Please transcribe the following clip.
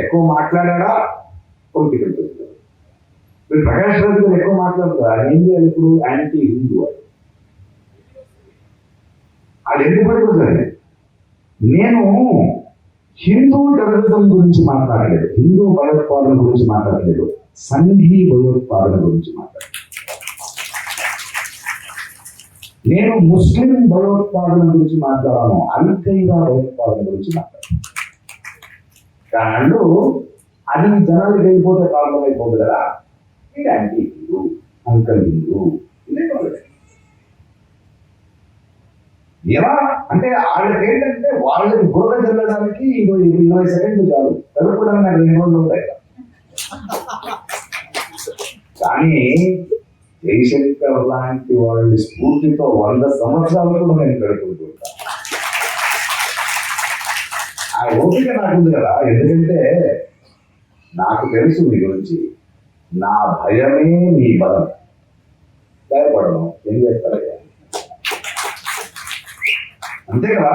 ఎక్కువ మాట్లాడా పొలిటికల్ చెప్తారు. మీరు ప్రకాష్ రాజు గారు ఎక్కువ మాట్లాడతారు. ఆయన ఏం చేయాలి ఇప్పుడు? యాంటీ హిందూ అది ఎందుకు పడిపోతుంది? నేను హిందూ టెర్రరిజం గురించి మాట్లాడలేదు, హిందూ భయోత్పాదన గురించి మాట్లాడలేదు, సంఘీ భయోత్పాదన గురించి మాట్లాడలేదు. నేను ముస్లిం భయోత్పాదన గురించి మాట్లాడాను, అల్ఖైదా భయోత్పాదన గురించి మాట్లాడాను. కానీ అది జనాలకు వెళ్ళిపోతే ప్రాబ్లం అయిపోతుంది కదా. ఇది యాంటీ హిందూ, అంకల్ హిందూ, ఇదే ఎలా అంటే వాళ్ళకి ఏంటంటే వాళ్ళకి బుర్ర చెల్లడానికి 20 సెకండ్లు చాలు, గడపడానికి నాకు 2 రోజులు ఉంటాయి. కానీ జయశంకర్ లాంటి వాళ్ళ స్ఫూర్తితో 100 సంవత్సరాలు కూడా నేను గడుపుకుంటా. ఆ ఓపిక నాకుంది కదా. ఎందుకంటే నాకు తెలుసు మీ గురించి. నా భయమే మీ బలం. భయపడడం ఏం చేస్తారయ్యా? అంతే కదా.